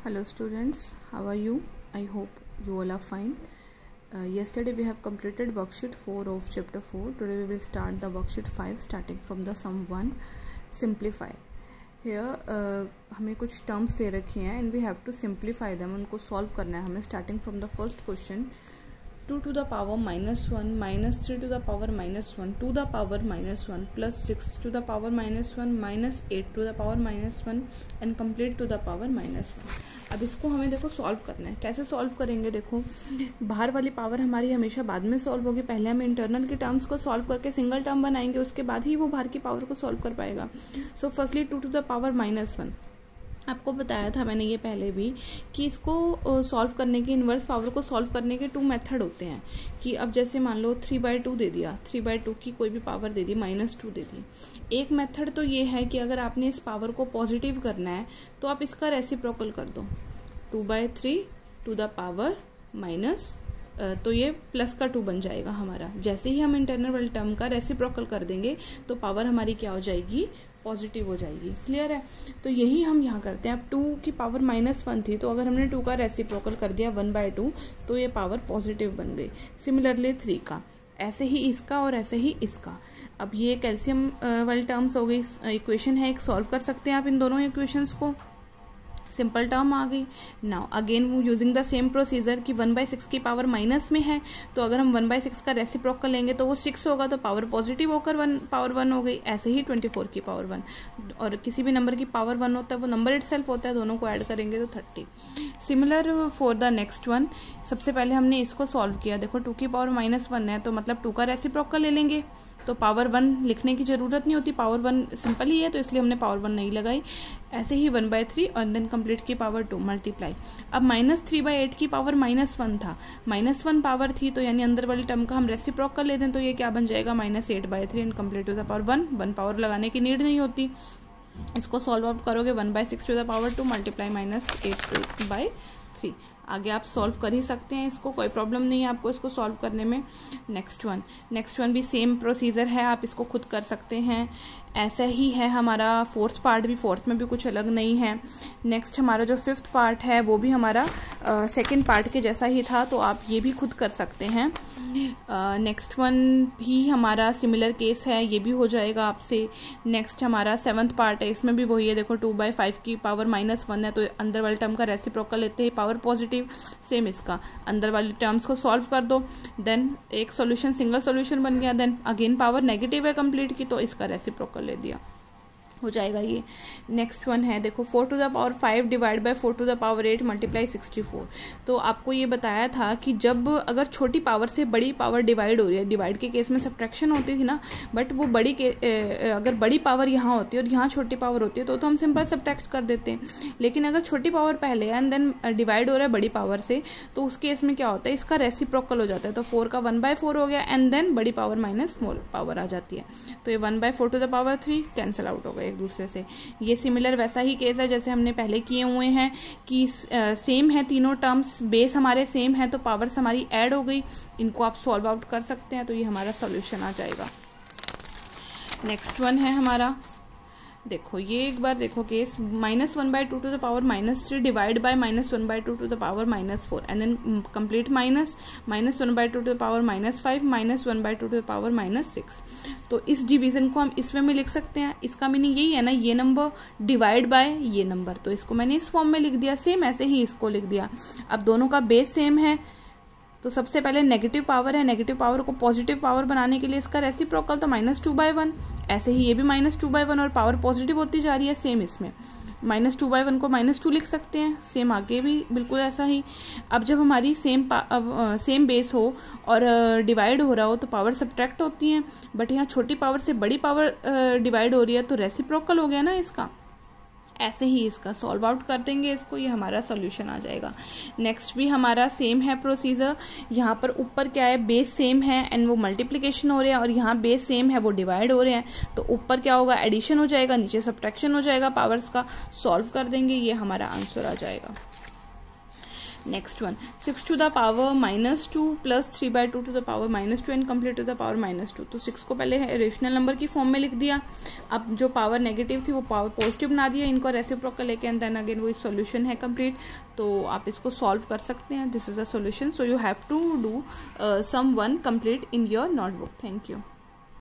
Hello students, how are you? I hope you all are fine. Yesterday we have completed worksheet 4 of chapter 4. Today we will start the worksheet 5 starting from the sum 1 simplify. Here हमें कुछ terms दे रखे हैं and we have to simplify them. उनको solve करना है हमें starting from the first question. 2 to the power minus 1 minus 3 to the power minus 1 to the power minus 1 plus 6 to the power minus 1 minus 8 to the power minus 1 and complete to the power minus 1. अब इसको हमें देखो solve करना है. कैसे solve करेंगे? देखो बाहर वाली पावर हमारी हमेशा बाद में सॉल्व होगी. पहले हम इंटरनल के टर्म्स को सॉल्व करके सिंगल टर्म बनाएंगे, उसके बाद ही वो बाहर की पावर को सॉल्व कर पाएगा. So firstly 2 to the power minus 1. आपको बताया था मैंने ये पहले भी कि इसको सॉल्व करने के इन्वर्स पावर को सॉल्व करने के 2 मेथड होते हैं. कि अब जैसे मान लो 3/2 दे दिया, 3/2 की कोई भी पावर दे दी, -2 दे दी. एक मेथड तो ये है कि अगर आपने इस पावर को पॉजिटिव करना है तो आप इसका रेसिप्रोकल कर दो. 2/3 टू द पावर माइनस, तो ये प्लस का 2 बन जाएगा हमारा. जैसे ही हम इंटरनल वाले टर्म का रेसिप्रोकल कर देंगे तो पावर हमारी क्या हो जाएगी? पॉजिटिव हो जाएगी. क्लियर है? तो यही हम यहाँ करते हैं. अब 2 की पावर -1 थी तो अगर हमने 2 का रेसिप्रोकल कर दिया 1/2 तो ये पावर पॉजिटिव बन गई. सिमिलरली 3 का, ऐसे ही इसका और ऐसे ही इसका. अब ये कैल्शियम वाली टर्म्स हो गई. इक्वेशन है एक, सॉल्व कर सकते हैं आप इन दोनों इक्वेशंस को. सिंपल टर्म आ गई. Now again using the same procedure कि 1/6 की पावर माइनस में है तो अगर हम 1/6 का रेसिप्रोकल लेंगे तो वो 6 होगा तो पावर पॉजिटिव होकर पावर 1 हो गई. ऐसे ही 24 की पावर 1, और किसी भी नंबर की पावर 1 होता है वो नंबर इटसेल्फ होता है, दोनों को ऐड करेंगे तो 30. Similar for the next one. सबसे पहले हमने इसको सॉल्व किया. देखो 2 की पावर -1 है तो मतलब 2 का रेसिप्रोकल ले लेंगे तो पावर 1 लिखने की जरूरत नहीं होती. पावर 1 सिंपल ही है तो इसलिए हमने पावर 1 नहीं लगाई. ऐसे ही 1/3 और देन कंप्लीट की पावर 2 मल्टीप्लाई. अब -3/8 की पावर -1 था, -1 पावर थी तो यानी अंदर वाली टर्म का हम रेसिप्रोकल ले दें तो ये क्या बन जाएगा? -8/3 and complete to the power 1 power लगाने की नीड नहीं होती. इसको सॉल्व आउट करोगे 1/6 टू द पावर 2 मल्टीप्लाई -8/3. आगे आप सॉल्व कर ही सकते हैं, इसको कोई प्रॉब्लम नहीं है आपको इसको सॉल्व करने में. नेक्स्ट वन भी सेम प्रोसीजर है, आप इसको खुद कर सकते हैं. ऐसा ही है हमारा फोर्थ पार्ट भी, फोर्थ में भी कुछ अलग नहीं है. नेक्स्ट हमारा जो फिफ्थ पार्ट है वो भी हमारा सेकंड पार्ट के जैसा ही था तो आप ये भी खुद कर सकते हैं. नेक्स्ट वन भी हमारा सिमिलर केस है, ये भी हो जाएगा आपसे. नेक्स्ट हमारा 7th पार्ट है, इसमें भी वही है. देखो 2/5 की पावर -1 है तो अंदर वाले टर्म का रेसिप्रोकल लेते ही पावर पॉजिटिव. सेम इसका अंदर वाले टर्म्स को सॉल्व कर दो, देन एक सॉल्यूशन सिंगल सॉल्यूशन बन गया. देन अगेन पावर नेगेटिव है कंप्लीट की तो इसका रेसिप्रोकल ले दिया, हो जाएगा ये. नेक्स्ट वन है देखो 4 to the power 5 divide by 4 to the power 8 multiply 64. तो आपको ये बताया था कि जब अगर छोटी पावर से बड़ी पावर डिवाइड हो रही है, डिवाइड के केस में सब्ट्रैक्शन होती थी ना, बट वो बड़ी के अगर बड़ी पावर यहाँ होती है और यहाँ छोटी पावर होती है तो हम सिंपल सब्ट्रैक्ट कर देते हैं. लेकिन अगर छोटी पावर पहले है एंड देन डिवाइड हो रहा है बड़ी पावर से तो उस केस में क्या होता है? इसका रेसिप्रोकल हो जाता है. तो 4 का 1/4 हो गया एंड देन बड़ी पावर माइनस स्मॉल पावर आ जाती है तो ये 1/4 to the power 3 cancel out हो गया एक दूसरे से. ये सिमिलर वैसा ही केस है जैसे हमने पहले किए हुए हैं कि सेम है तीनों टर्म्स, बेस हमारे सेम है तो पावर्स हमारी ऐड हो गई. इनको आप सॉल्व आउट कर सकते हैं तो ये हमारा सॉल्यूशन आ जाएगा. नेक्स्ट वन है हमारा, देखो ये एक बार देखो case -1/2 to the power -3 divide by -1/2 to the power -4 and then complete -1/2 to the power -5 -1/2 to the power -6. तो इस डिवीजन को हम इसमें में लिख सकते हैं. इसका मीनिंग यही है ना, ये नंबर डिवाइड बाय ये नंबर, तो इसको मैंने इस फॉर्म में लिख दिया. सेम ऐसे ही इसको लिख दिया. अब दोनों का बेस सेम है तो सबसे पहले नेगेटिव पावर है, नेगेटिव पावर को पॉजिटिव पावर बनाने के लिए इसका रेसिप्रोकल तो -2/1. ऐसे ही ये भी -2/1 और पावर पॉजिटिव होती जा रही है. सेम इसमें -2/1 को -2 लिख सकते हैं. सेम आगे भी बिल्कुल ऐसा ही. अब जब हमारी सेम बेस हो और डिवाइड हो रहा हो तो पावर सब्ट्रैक्ट होती हैं, बट यहाँ छोटी पावर से बड़ी पावर डिवाइड हो रही है तो रेसिप्रोकल हो गया ना इसका. ऐसे ही इसका सॉल्व आउट कर देंगे इसको, ये हमारा सॉल्यूशन आ जाएगा. नेक्स्ट भी हमारा सेम है प्रोसीजर. यहाँ पर ऊपर क्या है? बेस सेम है एंड वो मल्टीप्लिकेशन हो रहे हैं और यहाँ बेस सेम है वो डिवाइड हो रहे हैं तो ऊपर क्या होगा? एडिशन हो जाएगा, नीचे सब्ट्रैक्शन हो जाएगा पावर्स का. सॉल्व कर देंगे, ये हमारा आंसर आ जाएगा. Next one 6 to the power -2 plus 3/2 to the power -2 and complete to the power -2। तो 6 को पहले रेशनल नंबर की फॉर्म में लिख दिया, अब जो पावर नेगेटिव थी वो पावर पॉजिटिव बना दिया, इनको रेसिप्रोकल लेके एंड देन अगेन वो सॉल्यूशन है कंप्लीट। तो आप इसको सॉल्व कर सकते हैं, this is a solution. So you have to do some one complete in your notebook. Thank you.